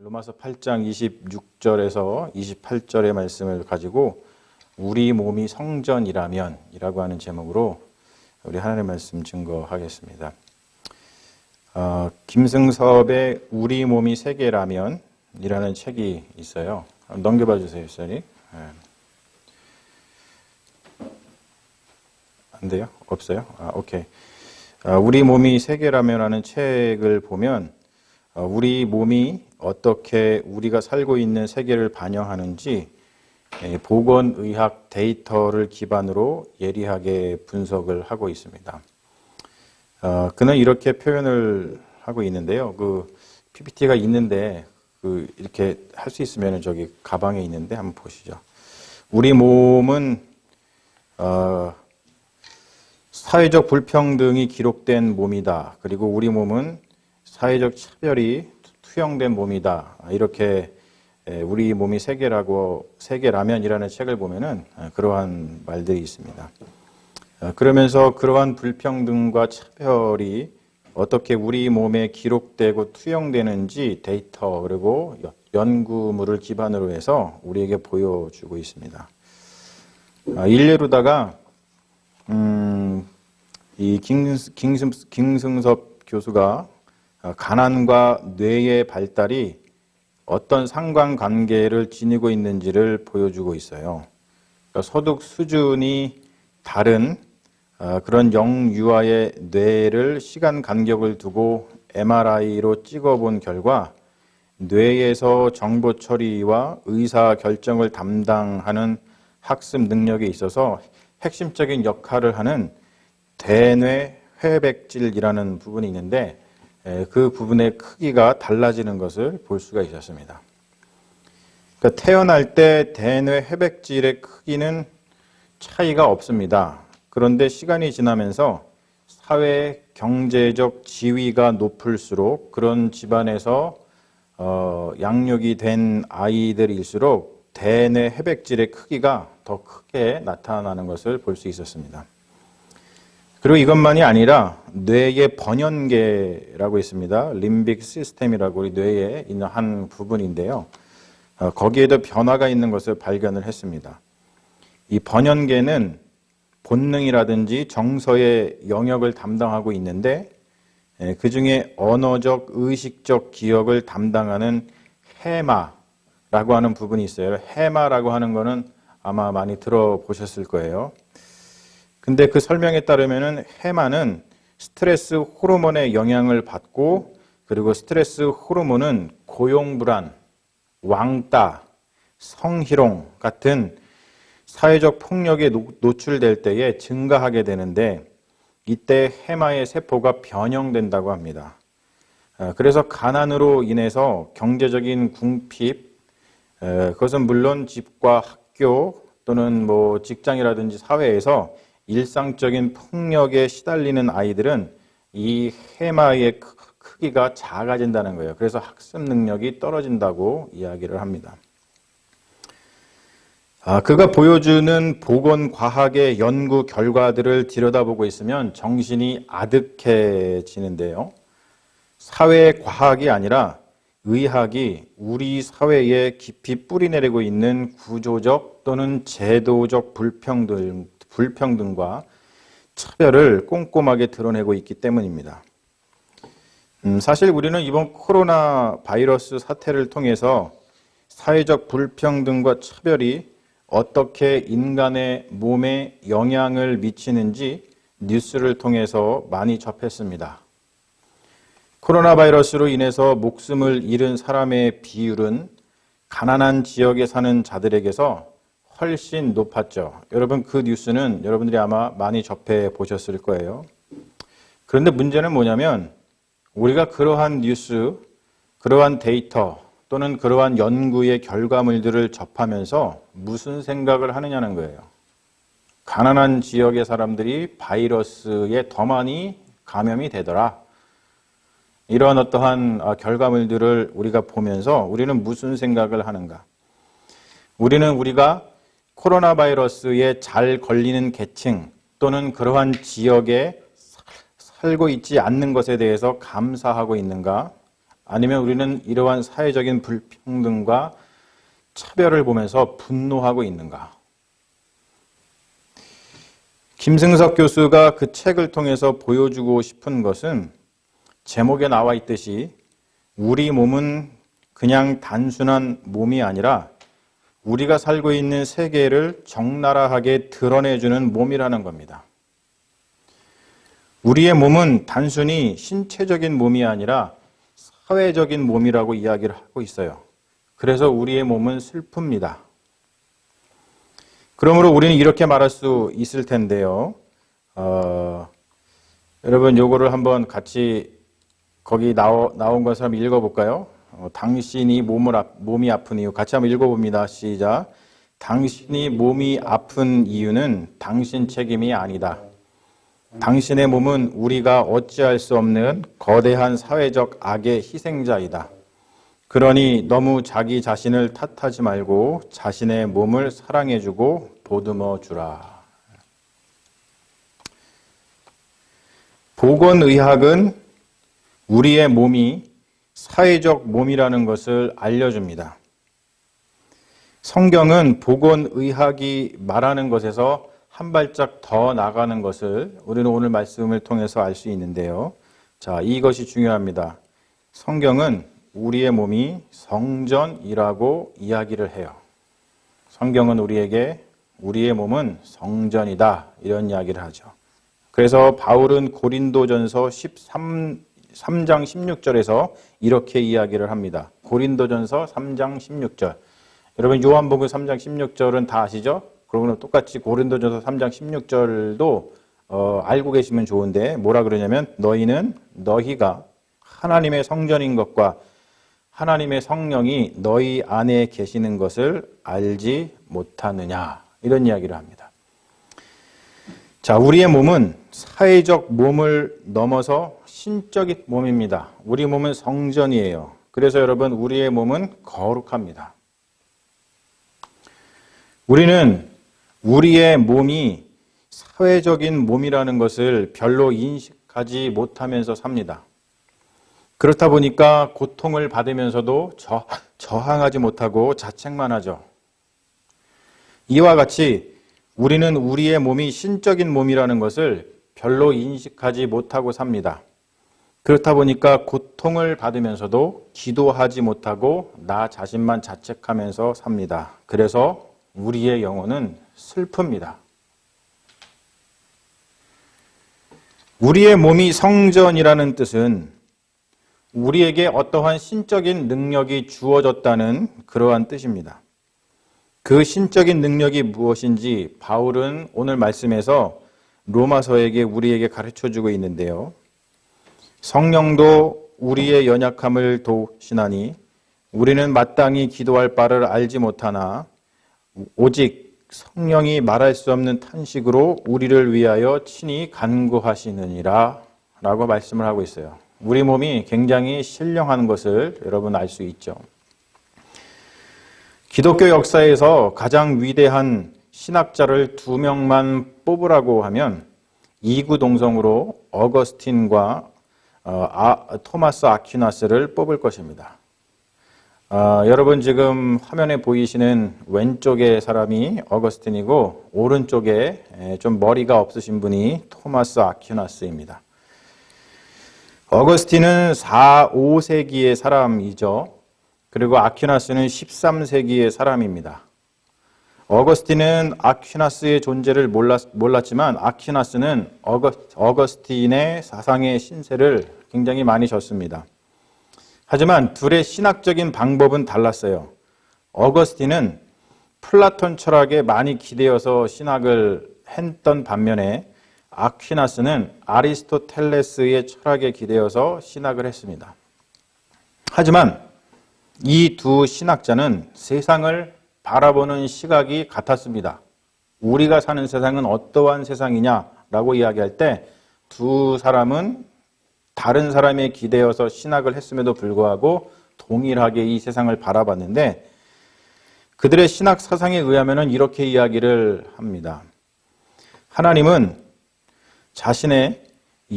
로마서 8장 26절에서 28절의 말씀을 가지고 우리 몸이 성전이라면 이라고 하는 제목으로 우리 하나님의 말씀 증거하겠습니다. 김승섭의 우리 몸이 세계라면 이라는 책이 있어요. 넘겨봐 주세요, 시선이. 안 돼요? 없어요? 오케이. 우리 몸이 세계라면 하는 책을 보면 우리 몸이 어떻게 우리가 살고 있는 세계를 반영하는지 보건의학 데이터를 기반으로 예리하게 분석을 하고 있습니다. 그는 이렇게 표현을 하고 있는데요. 그 PPT가 있는데 이렇게 할 수 있으면 저기 가방에 있는데 한번 보시죠. 우리 몸은 사회적 불평등이 기록된 몸이다. 그리고 우리 몸은 사회적 차별이 투영된 몸이다. 이렇게 우리 몸이 세계라면이라는 책을 보면은 그러한 말들이 있습니다. 그러면서 그러한 불평등과 차별이 어떻게 우리 몸에 기록되고 투영되는지 데이터 그리고 연구물을 기반으로 해서 우리에게 보여주고 있습니다. 일례로다가 이 김승섭 교수가 가난과 뇌의 발달이 어떤 상관관계를 지니고 있는지를 보여주고 있어요. 그러니까 소득 수준이 다른 그런 영유아의 뇌를 시간 간격을 두고 MRI로 찍어본 결과 뇌에서 정보 처리와 의사 결정을 담당하는 학습 능력에 있어서 핵심적인 역할을 하는 대뇌 회백질이라는 부분이 있는데 그 부분의 크기가 달라지는 것을 볼 수가 있었습니다. 그러니까 태어날 때 대뇌 회백질의 크기는 차이가 없습니다. 그런데 시간이 지나면서 사회 경제적 지위가 높을수록 그런 집안에서 양육이 된 아이들일수록 대뇌 회백질의 크기가 더 크게 나타나는 것을 볼 수 있었습니다. 그리고 이것만이 아니라 뇌의 번연계라고 있습니다. 림빅 시스템이라고 우리 뇌에 있는 한 부분인데요. 거기에도 변화가 있는 것을 발견을 했습니다. 이 번연계는 본능이라든지 정서의 영역을 담당하고 있는데 그 중에 언어적, 의식적 기억을 담당하는 해마라고 하는 부분이 있어요. 해마라고 하는 거는 아마 많이 들어보셨을 거예요. 근데 그 설명에 따르면은 해마는 스트레스 호르몬의 영향을 받고 그리고 스트레스 호르몬은 고용불안, 왕따, 성희롱 같은 사회적 폭력에 노출될 때에 증가하게 되는데 이때 해마의 세포가 변형된다고 합니다. 그래서 가난으로 인해서 경제적인 궁핍, 그것은 물론 집과 학교 또는 뭐 직장이라든지 사회에서 일상적인 폭력에 시달리는 아이들은 이 해마의 크기가 작아진다는 거예요. 그래서 학습 능력이 떨어진다고 이야기를 합니다. 그가 보여주는 보건과학의 연구 결과들을 들여다보고 있으면 정신이 아득해지는데요. 사회과학이 아니라 의학이 우리 사회에 깊이 뿌리내리고 있는 구조적 또는 제도적 불평등과 차별을 꼼꼼하게 드러내고 있기 때문입니다. 사실 우리는 이번 코로나 바이러스 사태를 통해서 사회적 불평등과 차별이 어떻게 인간의 몸에 영향을 미치는지 뉴스를 통해서 많이 접했습니다. 코로나 바이러스로 인해서 목숨을 잃은 사람의 비율은 가난한 지역에 사는 자들에게서 훨씬 높았죠. 여러분 그 뉴스는 여러분들이 아마 많이 접해 보셨을 거예요. 그런데 문제는 뭐냐면 우리가 그러한 뉴스, 그러한 데이터 또는 그러한 연구의 결과물들을 접하면서 무슨 생각을 하느냐는 거예요. 가난한 지역의 사람들이 바이러스에 더 많이 감염이 되더라. 이런 어떠한 결과물들을 우리가 보면서 우리는 무슨 생각을 하는가? 우리는 우리가 코로나 바이러스에 잘 걸리는 계층 또는 그러한 지역에 살고 있지 않는 것에 대해서 감사하고 있는가? 아니면 우리는 이러한 사회적인 불평등과 차별을 보면서 분노하고 있는가? 김승석 교수가 그 책을 통해서 보여주고 싶은 것은 제목에 나와 있듯이 우리 몸은 그냥 단순한 몸이 아니라 우리가 살고 있는 세계를 적나라하게 드러내주는 몸이라는 겁니다. 우리의 몸은 단순히 신체적인 몸이 아니라 사회적인 몸이라고 이야기를 하고 있어요. 그래서 우리의 몸은 슬픕니다. 그러므로 우리는 이렇게 말할 수 있을 텐데요. 여러분 요거를 한번 같이 거기 나온 것을 한번 읽어볼까요? 당신이 몸이 아픈 이유. 같이 한번 읽어봅니다. 시작. 당신이 몸이 아픈 이유는 당신 책임이 아니다. 당신의 몸은 우리가 어찌할 수 없는 거대한 사회적 악의 희생자이다. 그러니 너무 자기 자신을 탓하지 말고 자신의 몸을 사랑해주고 보듬어 주라. 보건의학은 우리의 몸이 사회적 몸이라는 것을 알려줍니다. 성경은 보건의학이 말하는 것에서 한 발짝 더 나가는 것을 우리는 오늘 말씀을 통해서 알 수 있는데요. 자, 이것이 중요합니다. 성경은 우리의 몸이 성전이라고 이야기를 해요. 성경은 우리에게 우리의 몸은 성전이다 이런 이야기를 하죠. 그래서 바울은 고린도전서 3장 16절에서 이렇게 이야기를 합니다. 고린도전서 3장 16절. 여러분 요한복음 3장 16절은 다 아시죠? 그러면 똑같이 고린도전서 3장 16절도 알고 계시면 좋은데 뭐라 그러냐면 너희가 하나님의 성전인 것과 하나님의 성령이 너희 안에 계시는 것을 알지 못하느냐 이런 이야기를 합니다. 자, 우리의 몸은 사회적 몸을 넘어서 신적인 몸입니다. 우리 몸은 성전이에요. 그래서 여러분 우리의 몸은 거룩합니다. 우리는 우리의 몸이 사회적인 몸이라는 것을 별로 인식하지 못하면서 삽니다. 그렇다 보니까 고통을 받으면서도 저항하지 못하고 자책만 하죠. 이와 같이 우리는 우리의 몸이 신적인 몸이라는 것을 별로 인식하지 못하고 삽니다. 그렇다 보니까 고통을 받으면서도 기도하지 못하고 나 자신만 자책하면서 삽니다. 그래서 우리의 영혼은 슬픕니다. 우리의 몸이 성전이라는 뜻은 우리에게 어떠한 신적인 능력이 주어졌다는 그러한 뜻입니다. 그 신적인 능력이 무엇인지 바울은 오늘 말씀에서 로마서에게 우리에게 가르쳐주고 있는데요. 성령도 우리의 연약함을 도우시나니 우리는 마땅히 기도할 바를 알지 못하나 오직 성령이 말할 수 없는 탄식으로 우리를 위하여 친히 간구하시느니라 라고 말씀을 하고 있어요. 우리 몸이 굉장히 신령한 것을 여러분 알 수 있죠. 기독교 역사에서 가장 위대한 신학자를 2명만 뽑으라고 하면 이구동성으로 어거스틴과 토마스 아퀴나스를 뽑을 것입니다. 여러분 지금 화면에 보이시는 왼쪽의 사람이 어거스틴이고 오른쪽에 좀 머리가 없으신 분이 토마스 아퀴나스입니다. 어거스틴은 4, 5세기의 사람이죠. 그리고 아퀴나스는 13세기의 사람입니다. 어거스틴은 아퀴나스의 존재를 몰랐지만 아퀴나스는 어거스틴의 사상의 신세를 굉장히 많이 졌습니다. 하지만 둘의 신학적인 방법은 달랐어요. 어거스틴은 플라톤 철학에 많이 기대어서 신학을 했던 반면에 아퀴나스는 아리스토텔레스의 철학에 기대어서 신학을 했습니다. 하지만 이 두 신학자는 세상을 바라보는 시각이 같았습니다. 우리가 사는 세상은 어떠한 세상이냐라고 이야기할 때 두 사람은 다른 사람에 기대어서 신학을 했음에도 불구하고 동일하게 이 세상을 바라봤는데 그들의 신학 사상에 의하면 이렇게 이야기를 합니다. 하나님은 자신의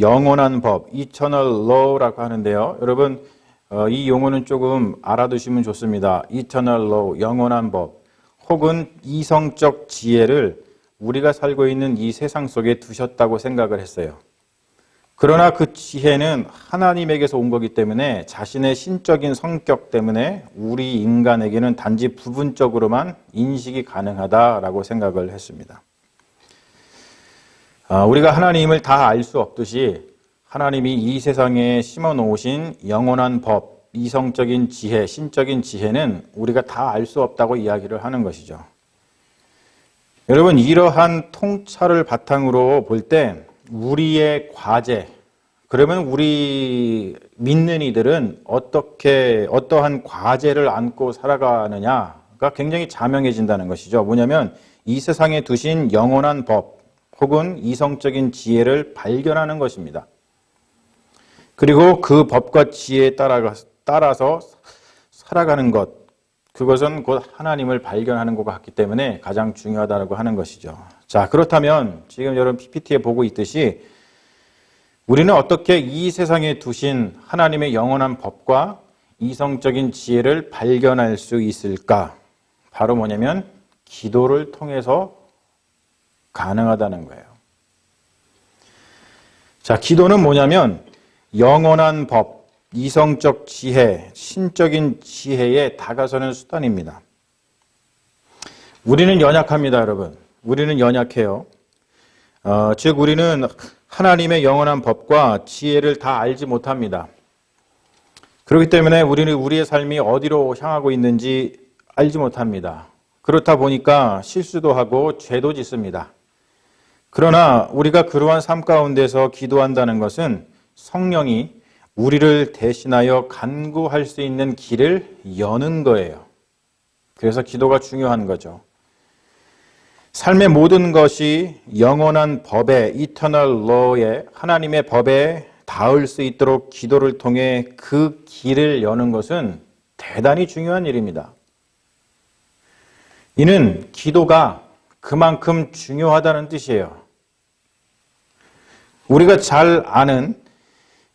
영원한 법, eternal law라고 하는데요. 여러분 이 용어는 조금 알아두시면 좋습니다. Eternal law, 영원한 법, 혹은 이성적 지혜를 우리가 살고 있는 이 세상 속에 두셨다고 생각을 했어요. 그러나 그 지혜는 하나님에게서 온 거기 때문에 자신의 신적인 성격 때문에 우리 인간에게는 단지 부분적으로만 인식이 가능하다라고 생각을 했습니다. 우리가 하나님을 다 알 수 없듯이 하나님이 이 세상에 심어 놓으신 영원한 법, 이성적인 지혜, 신적인 지혜는 우리가 다 알 수 없다고 이야기를 하는 것이죠. 여러분, 이러한 통찰을 바탕으로 볼 때 우리의 과제, 그러면 우리 믿는 이들은 어떠한 과제를 안고 살아가느냐가 굉장히 자명해진다는 것이죠. 뭐냐면 이 세상에 두신 영원한 법 혹은 이성적인 지혜를 발견하는 것입니다. 그리고 그 법과 지혜에 따라서 살아가는 것, 그것은 곧 하나님을 발견하는 것 같기 때문에 가장 중요하다고 하는 것이죠. 자, 그렇다면 지금 여러분 PPT에 보고 있듯이 우리는 어떻게 이 세상에 두신 하나님의 영원한 법과 이성적인 지혜를 발견할 수 있을까? 바로 뭐냐면 기도를 통해서 가능하다는 거예요. 자, 기도는 뭐냐면 영원한 법, 이성적 지혜, 신적인 지혜에 다가서는 수단입니다. 우리는 연약합니다, 여러분. 우리는 연약해요. 즉 우리는 하나님의 영원한 법과 지혜를 다 알지 못합니다. 그렇기 때문에 우리는 우리의 삶이 어디로 향하고 있는지 알지 못합니다. 그렇다 보니까 실수도 하고 죄도 짓습니다. 그러나 우리가 그러한 삶 가운데서 기도한다는 것은 성령이 우리를 대신하여 간구할 수 있는 길을 여는 거예요. 그래서 기도가 중요한 거죠. 삶의 모든 것이 영원한 법에, Eternal Law에, 하나님의 법에 닿을 수 있도록 기도를 통해 그 길을 여는 것은 대단히 중요한 일입니다. 이는 기도가 그만큼 중요하다는 뜻이에요. 우리가 잘 아는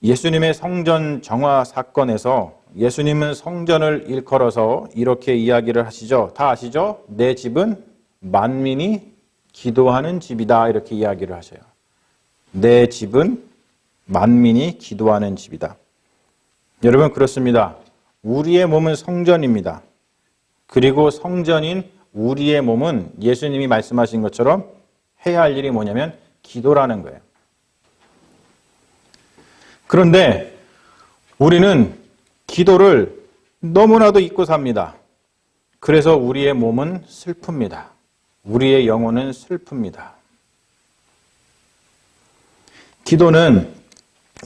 예수님의 성전 정화 사건에서 예수님은 성전을 일컬어서 이렇게 이야기를 하시죠. 다 아시죠? 내 집은 만민이 기도하는 집이다, 이렇게 이야기를 하셔요. 내 집은 만민이 기도하는 집이다. 여러분, 그렇습니다. 우리의 몸은 성전입니다. 그리고 성전인 우리의 몸은 예수님이 말씀하신 것처럼 해야 할 일이 뭐냐면 기도라는 거예요. 그런데 우리는 기도를 너무나도 잊고 삽니다. 그래서 우리의 몸은 슬픕니다. 우리의 영혼은 슬픕니다. 기도는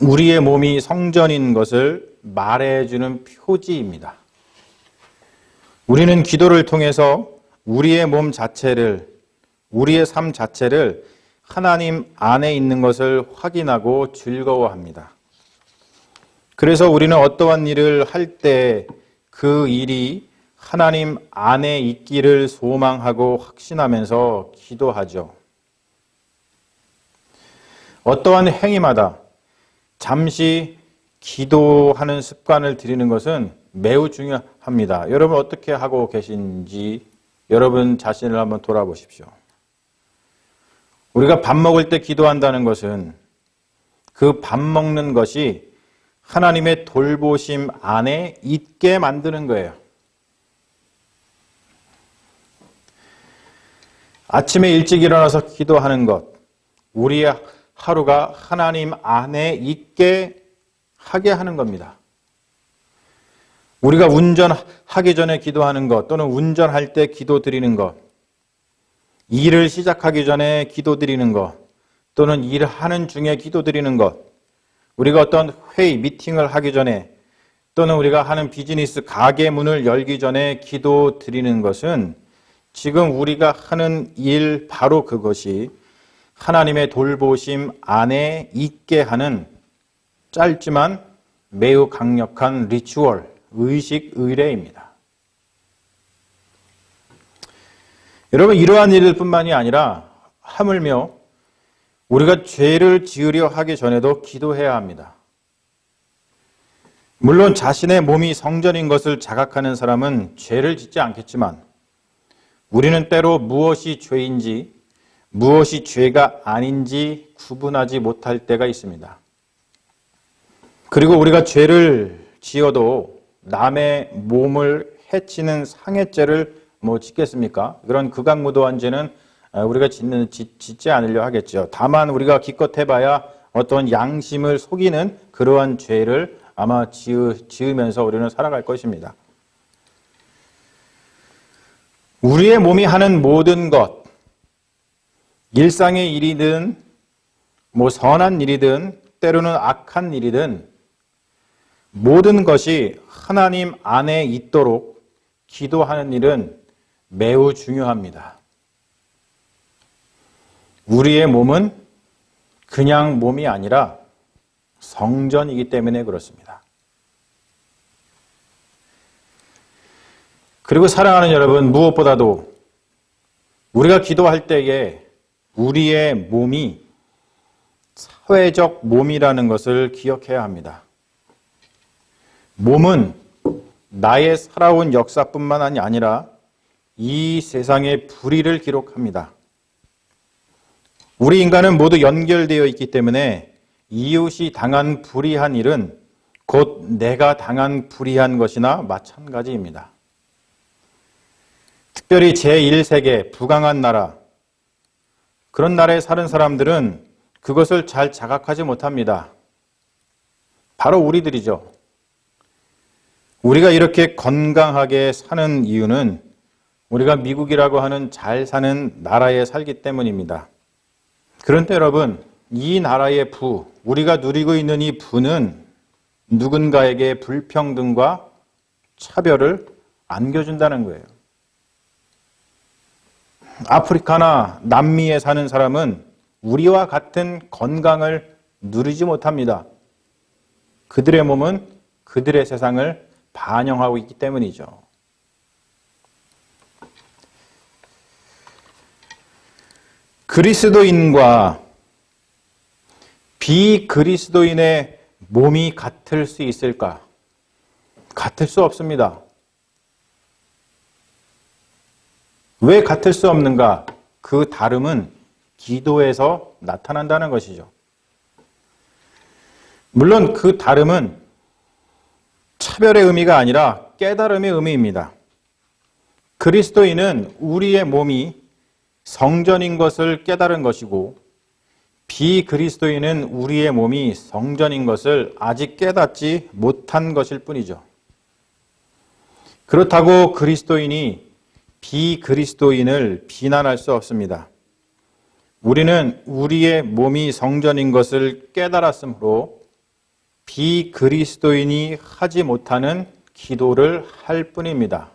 우리의 몸이 성전인 것을 말해주는 표지입니다. 우리는 기도를 통해서 우리의 몸 자체를, 우리의 삶 자체를 하나님 안에 있는 것을 확인하고 즐거워합니다. 그래서 우리는 어떠한 일을 할 때 그 일이 하나님 안에 있기를 소망하고 확신하면서 기도하죠. 어떠한 행위마다 잠시 기도하는 습관을 들이는 것은 매우 중요합니다. 여러분 어떻게 하고 계신지 여러분 자신을 한번 돌아보십시오. 우리가 밥 먹을 때 기도한다는 것은 그 밥 먹는 것이 하나님의 돌보심 안에 있게 만드는 거예요. 아침에 일찍 일어나서 기도하는 것, 우리의 하루가 하나님 안에 있게 하게 하는 겁니다. 우리가 운전하기 전에 기도하는 것, 또는 운전할 때 기도 드리는 것, 일을 시작하기 전에 기도 드리는 것, 또는 일하는 중에 기도 드리는 것, 우리가 어떤 회의, 미팅을 하기 전에, 또는 우리가 하는 비즈니스, 가게 문을 열기 전에 기도 드리는 것은 지금 우리가 하는 일 바로 그것이 하나님의 돌보심 안에 있게 하는 짧지만 매우 강력한 리추얼, 의식, 의례입니다. 여러분, 이러한 일들 뿐만이 아니라 하물며 우리가 죄를 지으려 하기 전에도 기도해야 합니다. 물론 자신의 몸이 성전인 것을 자각하는 사람은 죄를 짓지 않겠지만 우리는 때로 무엇이 죄인지 무엇이 죄가 아닌지 구분하지 못할 때가 있습니다. 그리고 우리가 죄를 지어도 남의 몸을 해치는 상해죄를 짓겠습니까? 그런 극악무도한 죄는 우리가 짓지 않으려 하겠죠. 다만 우리가 기껏 해봐야 어떤 양심을 속이는 그러한 죄를 아마 지으면서 우리는 살아갈 것입니다. 우리의 몸이 하는 모든 것, 일상의 일이든 선한 일이든 때로는 악한 일이든 모든 것이 하나님 안에 있도록 기도하는 일은 매우 중요합니다. 우리의 몸은 그냥 몸이 아니라 성전이기 때문에 그렇습니다. 그리고 사랑하는 여러분, 무엇보다도 우리가 기도할 때에 우리의 몸이 사회적 몸이라는 것을 기억해야 합니다. 몸은 나의 살아온 역사뿐만 아니라 이 세상의 불의를 기록합니다. 우리 인간은 모두 연결되어 있기 때문에 이웃이 당한 불의한 일은 곧 내가 당한 불의한 것이나 마찬가지입니다. 특별히 제1세계 부강한 나라, 그런 나라에 사는 사람들은 그것을 잘 자각하지 못합니다. 바로 우리들이죠. 우리가 이렇게 건강하게 사는 이유는 우리가 미국이라고 하는 잘 사는 나라에 살기 때문입니다. 그런데 여러분, 이 나라의 부, 우리가 누리고 있는 이 부는 누군가에게 불평등과 차별을 안겨준다는 거예요. 아프리카나 남미에 사는 사람은 우리와 같은 건강을 누리지 못합니다. 그들의 몸은 그들의 세상을 반영하고 있기 때문이죠. 그리스도인과 비그리스도인의 몸이 같을 수 있을까? 같을 수 없습니다. 왜 같을 수 없는가? 그 다름은 기도에서 나타난다는 것이죠. 물론 그 다름은 차별의 의미가 아니라 깨달음의 의미입니다. 그리스도인은 우리의 몸이 성전인 것을 깨달은 것이고 비그리스도인은 우리의 몸이 성전인 것을 아직 깨닫지 못한 것일 뿐이죠. 그렇다고 그리스도인이 비그리스도인을 비난할 수 없습니다. 우리는 우리의 몸이 성전인 것을 깨달았으므로 비그리스도인이 하지 못하는 기도를 할 뿐입니다.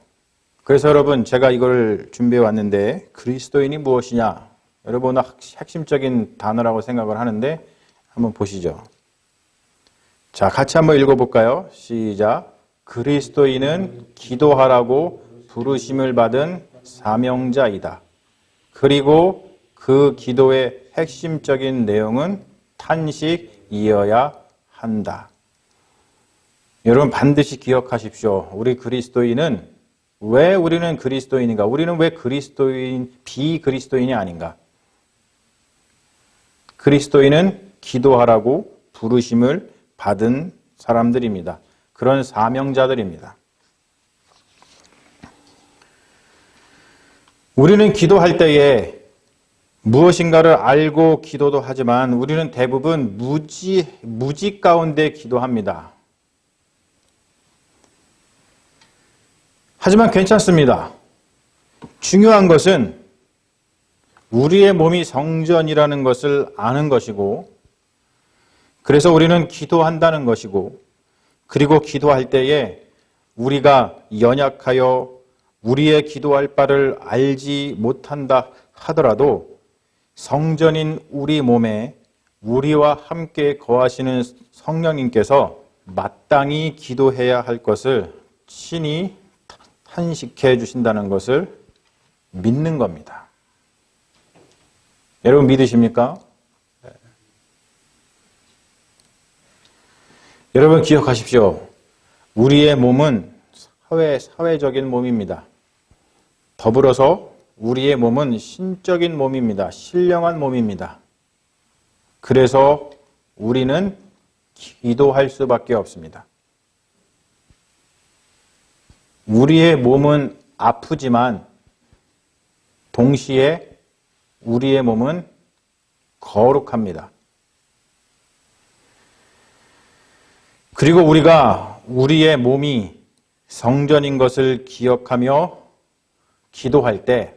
그래서 여러분, 제가 이걸 준비해 왔는데 그리스도인이 무엇이냐? 여러분은 핵심적인 단어라고 생각을 하는데 한번 보시죠. 자, 같이 한번 읽어볼까요? 시작. 그리스도인은 기도하라고 부르심을 받은 사명자이다. 그리고 그 기도의 핵심적인 내용은 탄식이어야 한다. 여러분 반드시 기억하십시오. 우리 그리스도인은 왜 우리는 그리스도인인가? 우리는 왜 비그리스도인이 아닌가? 그리스도인은 기도하라고 부르심을 받은 사람들입니다. 그런 사명자들입니다. 우리는 기도할 때에 무엇인가를 알고 기도도 하지만 우리는 대부분 무지 가운데 기도합니다. 하지만 괜찮습니다. 중요한 것은 우리의 몸이 성전이라는 것을 아는 것이고, 그래서 우리는 기도한다는 것이고, 그리고 기도할 때에 우리가 연약하여 우리의 기도할 바를 알지 못한다 하더라도 성전인 우리 몸에 우리와 함께 거하시는 성령님께서 마땅히 기도해야 할 것을 친히 탄식해 주신다는 것을 믿는 겁니다. 여러분 믿으십니까? 여러분 기억하십시오. 우리의 몸은 사회적인 몸입니다. 더불어서 우리의 몸은 신적인 몸입니다. 신령한 몸입니다. 그래서 우리는 기도할 수밖에 없습니다. 우리의 몸은 아프지만 동시에 우리의 몸은 거룩합니다. 그리고 우리가 우리의 몸이 성전인 것을 기억하며 기도할 때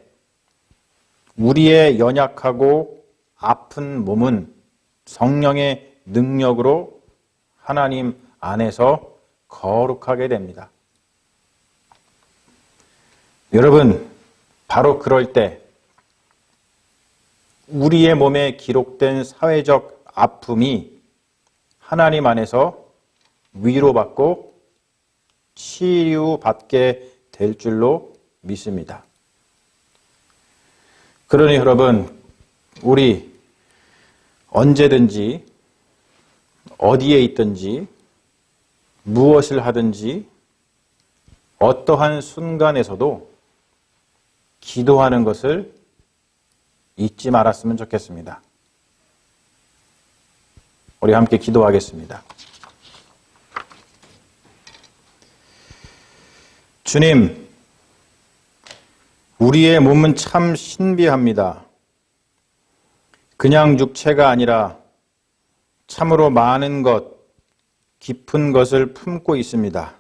우리의 연약하고 아픈 몸은 성령의 능력으로 하나님 안에서 거룩하게 됩니다. 여러분, 바로 그럴 때 우리의 몸에 기록된 사회적 아픔이 하나님 안에서 위로받고 치유받게 될 줄로 믿습니다. 그러니 여러분, 우리 언제든지 어디에 있든지 무엇을 하든지 어떠한 순간에서도 기도하는 것을 잊지 말았으면 좋겠습니다. 우리 함께 기도하겠습니다. 주님, 우리의 몸은 참 신비합니다. 그냥 육체가 아니라 참으로 많은 것, 깊은 것을 품고 있습니다.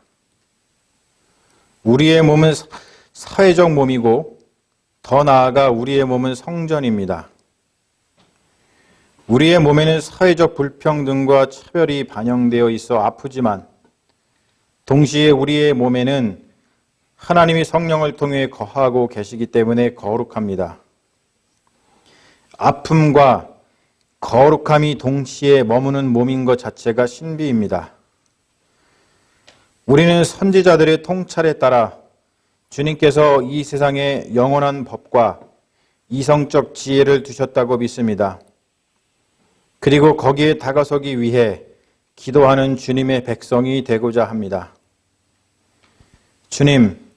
우리의 몸은 사회적 몸이고 더 나아가 우리의 몸은 성전입니다. 우리의 몸에는 사회적 불평등과 차별이 반영되어 있어 아프지만 동시에 우리의 몸에는 하나님이 성령을 통해 거하고 계시기 때문에 거룩합니다. 아픔과 거룩함이 동시에 머무는 몸인 것 자체가 신비입니다. 우리는 선지자들의 통찰에 따라 주님께서 이 세상에 영원한 법과 이성적 지혜를 두셨다고 믿습니다. 그리고 거기에 다가서기 위해 기도하는 주님의 백성이 되고자 합니다. 주님,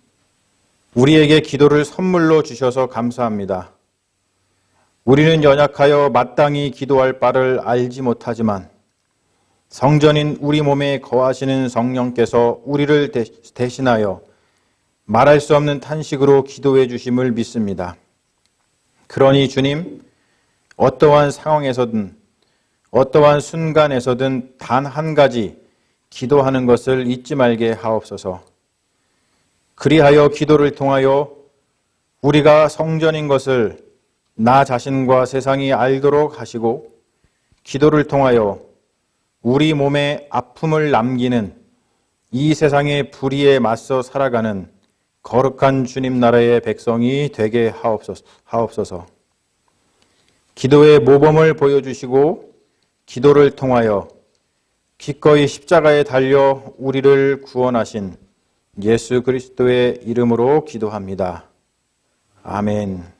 우리에게 기도를 선물로 주셔서 감사합니다. 우리는 연약하여 마땅히 기도할 바를 알지 못하지만 성전인 우리 몸에 거하시는 성령께서 우리를 대신하여 말할 수 없는 탄식으로 기도해 주심을 믿습니다. 그러니 주님, 어떠한 상황에서든 어떠한 순간에서든 단 한 가지 기도하는 것을 잊지 말게 하옵소서. 그리하여 기도를 통하여 우리가 성전인 것을 나 자신과 세상이 알도록 하시고 기도를 통하여 우리 몸에 아픔을 남기는 이 세상의 불의에 맞서 살아가는 거룩한 주님 나라의 백성이 되게 하옵소서. 기도의 모범을 보여주시고 기도를 통하여 기꺼이 십자가에 달려 우리를 구원하신 예수 그리스도의 이름으로 기도합니다. 아멘.